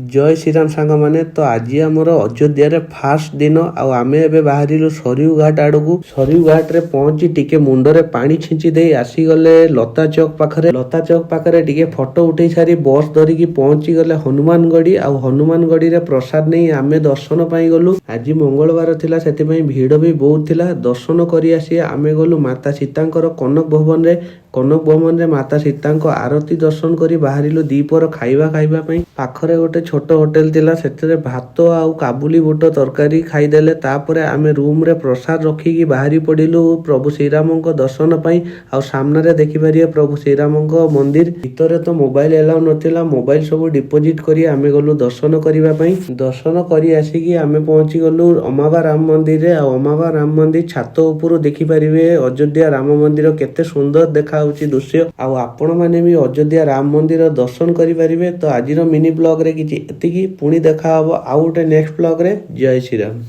जय श्रीराम सांग मैंने तो आज आमर अयोध्या फास्ट दिन आम ए बाहर सरयू घाट आड़क सरयू घाट रे पहुंची टिके मुंडरे पानी छिंची दे आसीगले लता चौक पाखरे टिके फोटो उठे सारी बस धरिकी पहुंची गले हनुमानगढ़ी हनुमानगढ़ी रे प्रसाद नहीं आम दर्शन पाई गलु। आज मंगलवार थिला सेतिपई भीड़ भी बहुत थिला। दर्शन करी आसी आमे गलु माता सीतांकर कनक भवन रे माता सीतांको आरती दर्शन करी बाहरिलु दीपर खाइबा पई। पाखरे गोटे छोट होटेल थिला सेतरे भात आउ काबुली बुट तरकारी खाईदेले। तापरे आमे रूम रे प्रसाद रखिकी बाहरी पड़िलु प्रभु श्रीरामंको दर्शन पई। आउ सामने रे देखि पारिए प्रभु श्रीरामंको मंदिर। भीतरे तो मोबाइल एलाउ नथिला, मोबाइल सब डिपोजिट करी आमे गलु दर्शन करिबा पई। दर्शन करी आसीकी आमे पहुंची गलु अमाबा राम मंदिर रे। अमाबा राम मंदिर छात उपरु देखि पारिबे अयोध्या राम मंदिर केते सुंदर देखा होची दृश्य। आउ आपण माने भी अयोध्या राम मंदिर दर्शन करि पारिबे। तो आजिर मिनी ब्लॉग रे किछि एतिकी, पुणी देखा हबो आउ गोटे नेक्स्ट ब्लॉग रे। जय श्री राम।